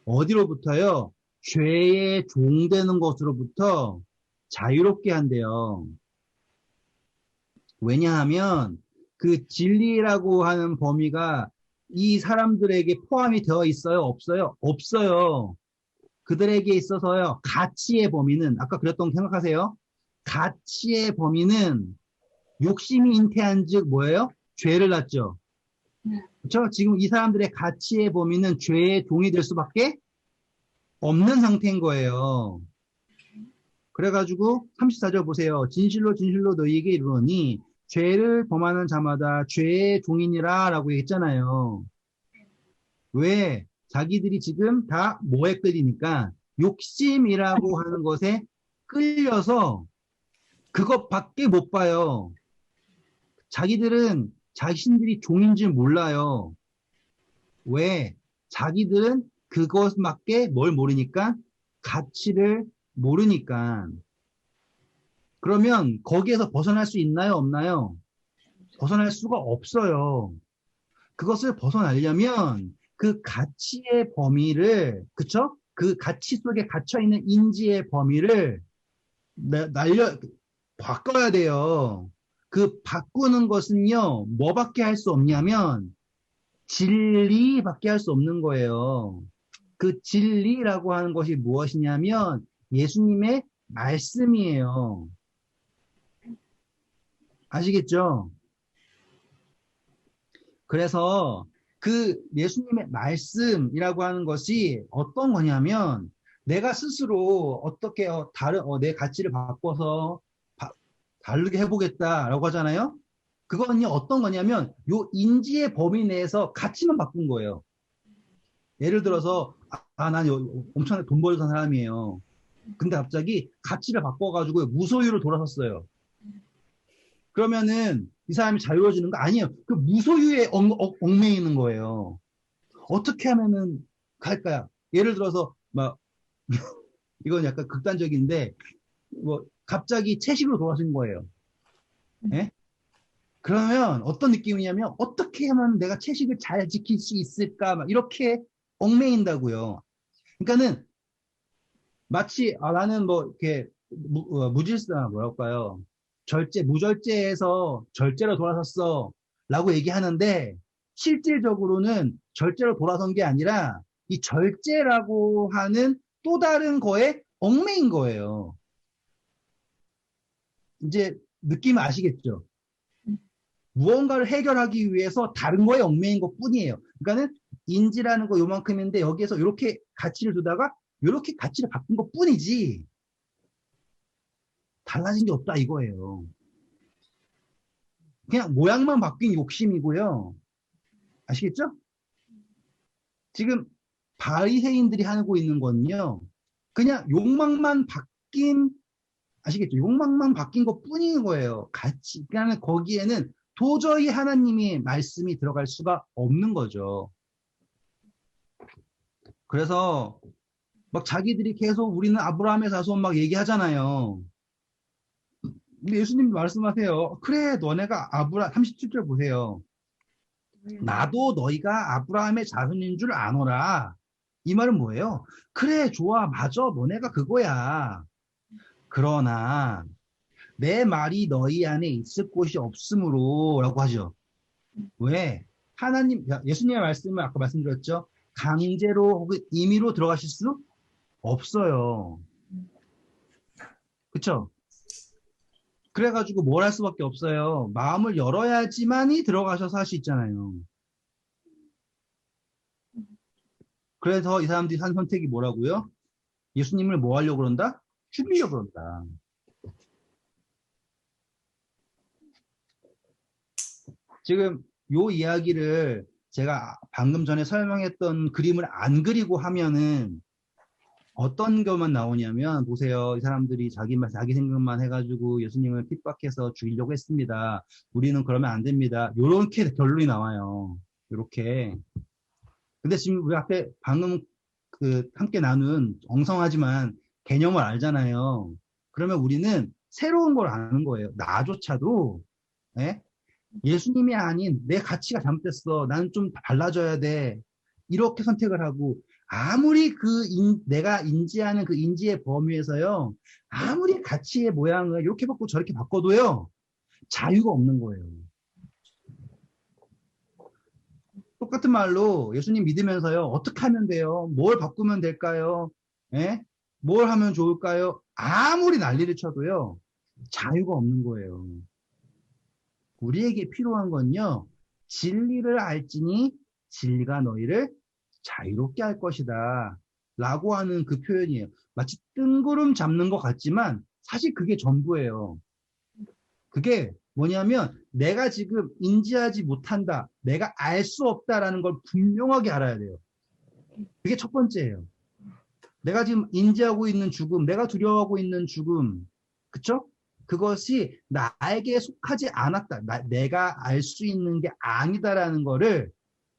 어디로부터요? 죄의 종되는 것으로부터 자유롭게 한대요. 왜냐하면 그 진리라고 하는 범위가 이 사람들에게 포함이 되어 있어요? 없어요? 없어요. 그들에게 있어서요. 가치의 범위는 아까 그랬던 거 생각하세요? 가치의 범위는 욕심이 잉태한 즉 뭐예요? 죄를 낳죠. 그렇죠? 지금 이 사람들의 가치의 범위는 죄의 종이 될 수밖에 없는 상태인 거예요. 그래가지고 34절 보세요. 진실로 진실로 너희에게 이르노니 죄를 범하는 자마다 죄의 종이니라 라고 했잖아요. 왜? 자기들이 지금 다 뭐에 끌리니까 욕심이라고 하는 것에 끌려서 그것밖에 못 봐요. 자기들은 자신들이 종인 줄 몰라요. 왜? 자기들은 그것밖에 뭘 모르니까? 가치를 모르니까. 그러면 거기에서 벗어날 수 있나요? 없나요? 벗어날 수가 없어요. 그것을 벗어나려면 그 가치의 범위를, 그쵸? 그 가치 속에 갇혀있는 인지의 범위를 바꿔야 돼요. 그 바꾸는 것은요, 뭐밖에 할 수 없냐면, 진리밖에 할 수 없는 거예요. 그 진리라고 하는 것이 무엇이냐면, 예수님의 말씀이에요. 아시겠죠? 그래서 그 예수님의 말씀이라고 하는 것이 어떤 거냐면 내가 스스로 어떻게 내 가치를 바꿔서 다르게 해보겠다라고 하잖아요. 그거는요 어떤 거냐면 요 인지의 범위 내에서 가치만 바꾼 거예요. 예를 들어서 난 엄청나게 돈 벌던 사람이에요. 근데 갑자기 가치를 바꿔가지고 무소유로 돌아섰어요. 그러면은 이 사람이 자유로워지는 거 아니에요. 그 무소유에 얽매이는 거예요. 어떻게 하면은 갈까요? 예를 들어서 막 이건 약간 극단적인데 뭐 갑자기 채식으로 돌아서는 거예요. 예? 그러면 어떤 느낌이냐면 어떻게 하면 내가 채식을 잘 지킬 수 있을까? 막 이렇게 얽매인다고요. 그러니까는 마치 나는 뭐 이렇게 무질서, 뭐랄까요. 무절제에서 절제로 돌아섰어. 라고 얘기하는데, 실질적으로는 절제로 돌아선 게 아니라, 이 절제라고 하는 또 다른 거에 얽매인 거예요. 이제 느낌 아시겠죠? 무언가를 해결하기 위해서 다른 거에 얽매인 것 뿐이에요. 그러니까는 인지라는 거 요만큼인데 여기에서 이렇게 가치를 두다가 이렇게 가치를 바꾼 것 뿐이지 달라진 게 없다 이거예요. 그냥 모양만 바뀐 욕심이고요. 아시겠죠? 지금 바리새인들이 하고 있는 건요. 그냥 욕망만 바뀐 아시겠죠? 욕망만 바뀐 것 뿐인 거예요. 가치. 그냥 거기에는 도저히 하나님의 말씀이 들어갈 수가 없는 거죠. 그래서 막 자기들이 계속 우리는 아브라함의 자손 막 얘기하잖아요. 근데 예수님 말씀하세요. 그래, 너네가 37절 보세요. 나도 너희가 아브라함의 자손인 줄 아노라. 이 말은 뭐예요? 그래, 좋아, 맞아, 너네가 그거야. 그러나 내 말이 너희 안에 있을 곳이 없으므로 라고 하죠. 왜? 예수님의 말씀을 아까 말씀드렸죠. 강제로 혹은 임의로 들어가실 수 없어요. 그쵸? 그래가지고 뭘 할 수밖에 없어요. 마음을 열어야지만이 들어가셔서 할 수 있잖아요. 그래서 이 사람들이 한 선택이 뭐라고요? 예수님을 뭐 하려고 그런다? 죽이려고 그런다. 지금 요 이야기를 제가 방금 전에 설명했던 그림을 안 그리고 하면은 어떤 것만 나오냐면 보세요. 이 사람들이 자기 생각만 해가지고 예수님을 핍박해서 죽이려고 했습니다. 우리는 그러면 안 됩니다. 요렇게 결론이 나와요. 요렇게. 근데 지금 우리 앞에 방금 함께 나눈 엉성하지만 개념을 알잖아요. 그러면 우리는 새로운 걸 아는 거예요. 나조차도 예? 예수님이 아닌 내 가치가 잘못됐어. 나는 좀 달라져야 돼. 이렇게 선택을 하고 아무리 내가 인지하는 그 인지의 범위에서요. 아무리 가치의 모양을 이렇게 바꾸고 저렇게 바꿔도요. 자유가 없는 거예요. 똑같은 말로 예수님 믿으면서요. 어떻게 하면 돼요? 뭘 바꾸면 될까요? 예? 뭘 하면 좋을까요? 아무리 난리를 쳐도요. 자유가 없는 거예요. 우리에게 필요한 건요. 진리를 알지니 진리가 너희를 자유롭게 할 것이다. 라고 하는 그 표현이에요. 마치 뜬구름 잡는 것 같지만 사실 그게 전부예요. 그게 뭐냐면 내가 지금 인지하지 못한다. 내가 알 수 없다라는 걸 분명하게 알아야 돼요. 그게 첫 번째예요. 내가 지금 인지하고 있는 죽음, 내가 두려워하고 있는 죽음, 그쵸? 그것이 나에게 속하지 않았다. 내가 알 수 있는 게 아니다라는 거를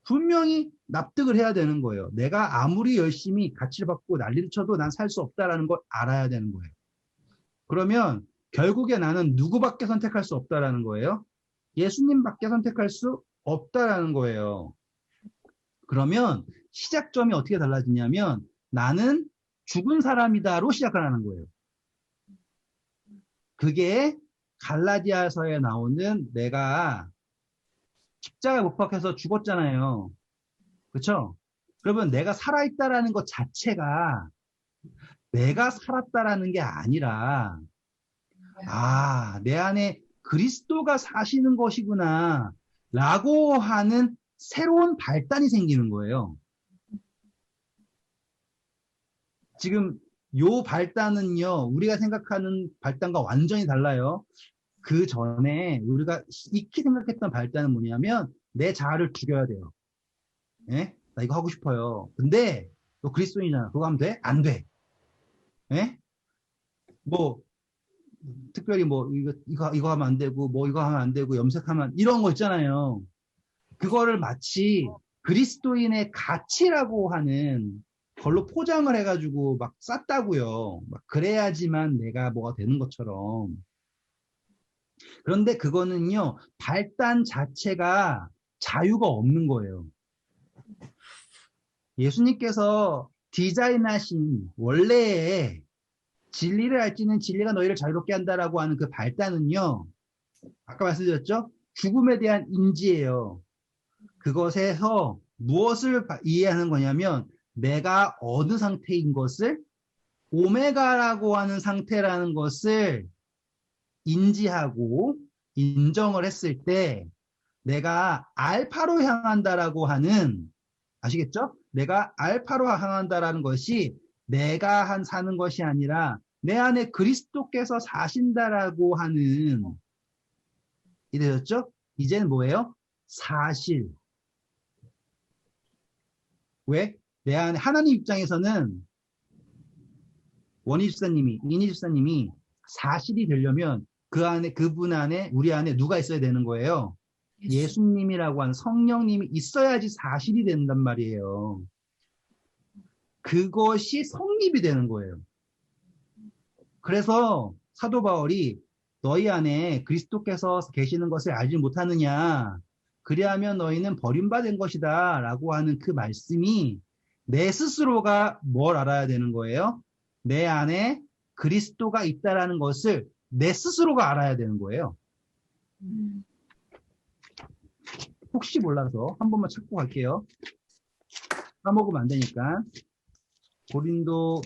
분명히 납득을 해야 되는 거예요. 내가 아무리 열심히 가치를 받고 난리를 쳐도 난 살 수 없다라는 걸 알아야 되는 거예요. 그러면 결국에 나는 누구밖에 선택할 수 없다라는 거예요. 예수님밖에 선택할 수 없다라는 거예요. 그러면 시작점이 어떻게 달라지냐면 나는 죽은 사람이다로 시작하라는 거예요. 그게 갈라디아서에 나오는 내가 십자가에 못 박혀서 죽었잖아요. 그렇죠? 그러면 내가 살아있다라는 것 자체가 내가 살았다라는 게 아니라 내 안에 그리스도가 사시는 것이구나 라고 하는 새로운 발단이 생기는 거예요. 지금 요 발단은요, 우리가 생각하는 발단과 완전히 달라요. 그 전에 우리가 익히 생각했던 발단은 뭐냐면 내 자아를 죽여야 돼요. 예? 나 이거 하고 싶어요. 근데 너 그리스도인이잖아. 그거 하면 돼? 안 돼. 예? 뭐 특별히 뭐 이거 하면 안 되고 뭐 이거 하면 안 되고 염색하면 이런 거 있잖아요. 그거를 마치 그리스도인의 가치라고 하는 걸로 포장을 해가지고 막 쌌다고요. 막 그래야지만 내가 뭐가 되는 것처럼. 그런데 그거는요, 발단 자체가 자유가 없는 거예요. 예수님께서 디자인하신 원래의 진리를 알지는 진리가 너희를 자유롭게 한다라고 하는 그 발단은요. 아까 말씀드렸죠? 죽음에 대한 인지예요. 그것에서 무엇을 이해하는 거냐면 내가 어느 상태인 것을 오메가라고 하는 상태라는 것을 인지하고 인정을 했을 때 내가 알파로 향한다라고 하는 아시겠죠? 내가 알파로 향한다라는 것이 내가 사는 것이 아니라 내 안에 그리스도께서 사신다라고 하는 이래졌죠? 이제는 뭐예요? 사실. 왜? 내 안에 하나님 입장에서는 원희 집사님이, 이니 집사님이 사실이 되려면 그 안에, 그분 안에, 우리 안에 누가 있어야 되는 거예요? 예수님이라고 하는 성령님이 있어야지 사실이 된단 말이에요. 그것이 성립이 되는 거예요. 그래서 사도 바울이 너희 안에 그리스도께서 계시는 것을 알지 못하느냐. 그리하면 너희는 버림받은 것이다. 라고 하는 그 말씀이 내 스스로가 뭘 알아야 되는 거예요? 내 안에 그리스도가 있다라는 것을 내 스스로가 알아야 되는 거예요. 혹시 몰라서 한 번만 찾고 갈게요. 까먹으면 안 되니까. 고린도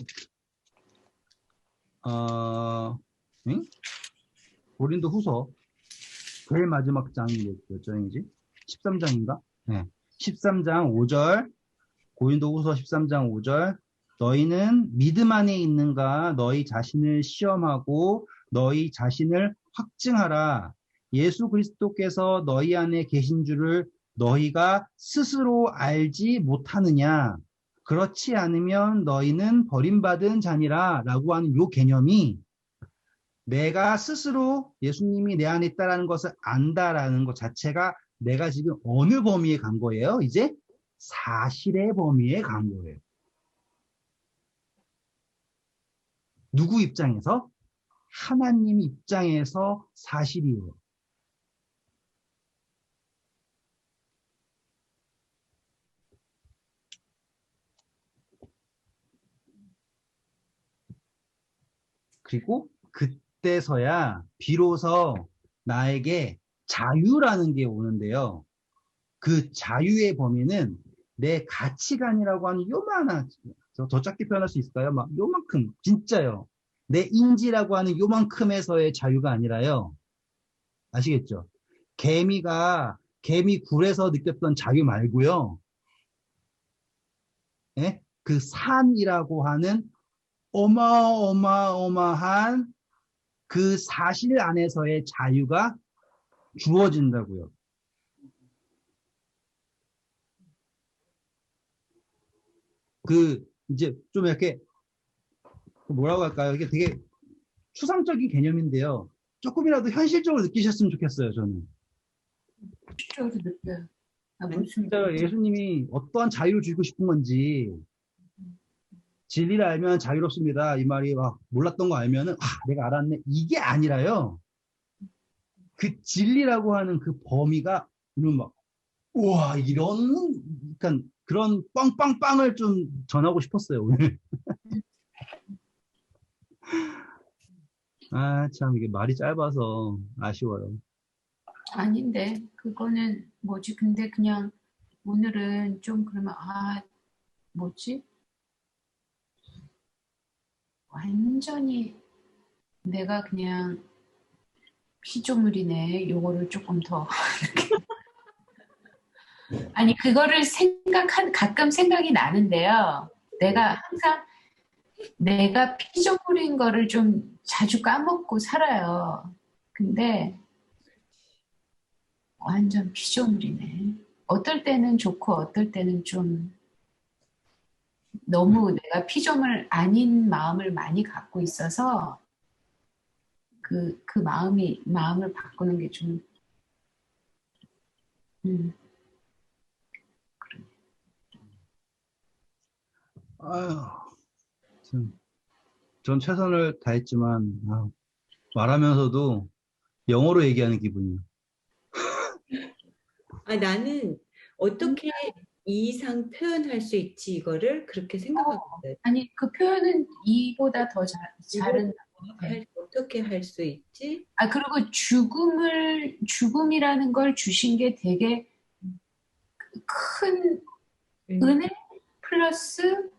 응? 고린도 후서 제일 마지막 장이 몇 장이지? 13장인가? 네. 13장 5절 고린도 후서 13장 5절 너희는 믿음 안에 있는가 너희 자신을 시험하고 너희 자신을 확증하라. 예수 그리스도께서 너희 안에 계신 줄을 너희가 스스로 알지 못하느냐. 그렇지 않으면 너희는 버림받은 자니라 라고 하는 요 개념이 내가 스스로 예수님이 내 안에 있다는 것을 안다라는 것 자체가 내가 지금 어느 범위에 간 거예요? 이제 사실의 범위에 간 거예요. 누구 입장에서? 하나님 입장에서 사실이에요. 그리고 그때서야 비로소 나에게 자유라는 게 오는데요. 그 자유의 범위는 내 가치관이라고 하는 요만한, 더 작게 표현할 수 있을까요? 막 요만큼, 진짜요. 내 인지라고 하는 요만큼에서의 자유가 아니라요. 아시겠죠? 개미 굴에서 느꼈던 자유 말고요. 예? 그 산이라고 하는 어마어마한 그 사실 안에서의 자유가 주어진다고요. 이제 좀 이렇게, 뭐라고 할까요? 이게 되게 추상적인 개념인데요. 조금이라도 현실적으로 느끼셨으면 좋겠어요, 저는. 실적으로 느껴요. 진짜 예수님이 어떠한 자유를 주고 싶은 건지, 진리를 알면 자유롭습니다. 이 말이 막 몰랐던 거 알면은, 내가 알았네. 이게 아니라요. 그 진리라고 하는 그 범위가, 막, 우와, 그러니까 그런 빵빵빵을 좀 전하고 싶었어요, 오늘. 참, 이게 말이 짧아서 아쉬워요. 아닌데 그거는 뭐지? 근데 그냥 오늘은 좀 그러면 뭐지? 완전히 내가 그냥 피조물이네. 요거를 조금 더 아니 그거를 가끔 생각이 나는데요. 내가 항상 내가 피조물인 거를 좀 자주 까먹고 살아요. 근데 완전 피조물이네. 어떨 때는 좋고 어떨 때는 좀 너무 내가 피조물 아닌 마음을 많이 갖고 있어서 그 마음을 바꾸는 게 좀 전 최선을 다했지만 말하면서도 영어로 얘기하는 기분이에요. 나는 어떻게 이 이상 표현할 수 있지 이거를 그렇게 생각하고 있어요. 아니, 그 표현은 이보다 더 잘은. 어떻게 할 수 있지? 그리고 죽음이라는 걸 주신 게 되게 큰 은혜 플러스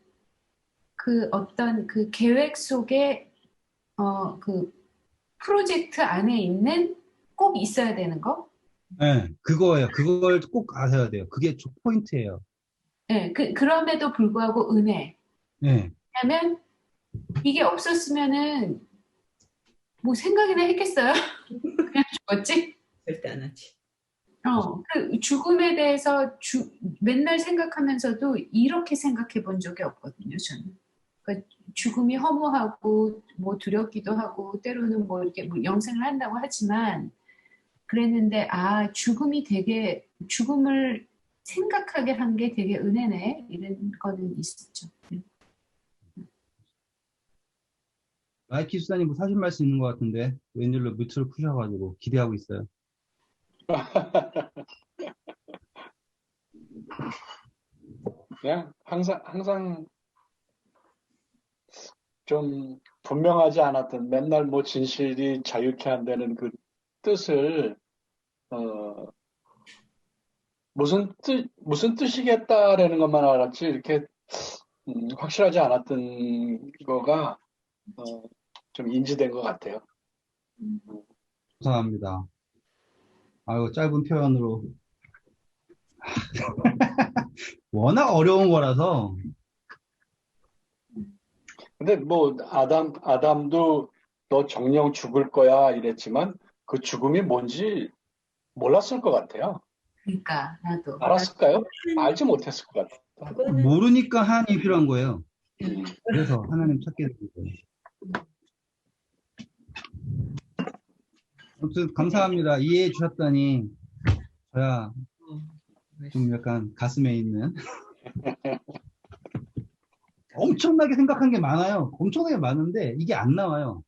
그 어떤 그 계획 속에 그 프로젝트 안에 있는 꼭 있어야 되는 거? 네, 그거예요. 그걸 꼭 아셔야 돼요. 그게 포인트예요. 네, 그럼에도 불구하고 은혜. 네. 왜냐면 이게 없었으면은 뭐 생각이나 했겠어요? 그냥 죽었지? 절대 안 하지. 그 죽음에 대해서 맨날 생각하면서도 이렇게 생각해 본 적이 없거든요, 저는. 그러니까 죽음이 허무하고, 뭐 두렵기도 하고, 때로는 뭐 이렇게 뭐 영생을 한다고 하지만, 그랬는데, 죽음을 생각하게 한 게 되게 은혜네. 이런 거는 있었죠. 마이키 수사님 뭐 사실 말씀 있는 것 같은데, 웬일로 뮤트를 푸셔가지고 기대하고 있어요. 그냥 항상 좀 분명하지 않았던 맨날 뭐 진실이 자유케 한다는 그 뜻을 무슨 뜻이겠다라는 것만 알았지 이렇게 확실하지 않았던 거가 좀 인지된 것 같아요. 감사합니다. 아유, 짧은 표현으로. 워낙 어려운 거라서. 근데 뭐 아담도 너 정령 죽을 거야 이랬지만 그 죽음이 뭔지 몰랐을 것 같아요. 그러니까, 나도. 알았을까요? 알지 못했을 것 같아요. 그거는 모르니까 하나님이 필요한 거예요. 그래서 하나님 찾게 된 거예요. 아무튼 감사합니다. 이해해 주셨다니 저야 좀 약간 가슴에 있는 엄청나게 생각한 게 많아요. 엄청나게 많은데 이게 안 나와요.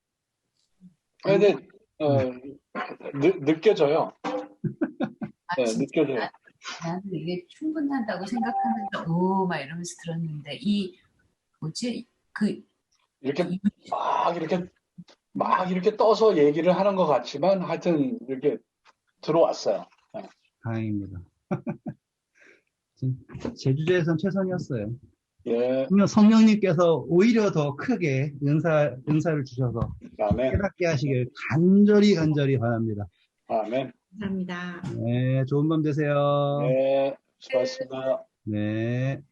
근데 느껴져요. 네, 진짜 느껴져요. 나는 이게 충분하다고 생각하면서 막 이러면서 들었는데 이렇게 떠서 얘기를 하는 것 같지만 하여튼 이렇게 들어왔어요. 네. 다행입니다. 제 주제에선 최선이었어요. 예, 성령님께서 오히려 더 크게 은사를 주셔서 아멘, 깨닫게 하시길 간절히 바랍니다. 아멘. 감사합니다. 네, 좋은 밤 되세요. 네, 수고하셨습니다. 네.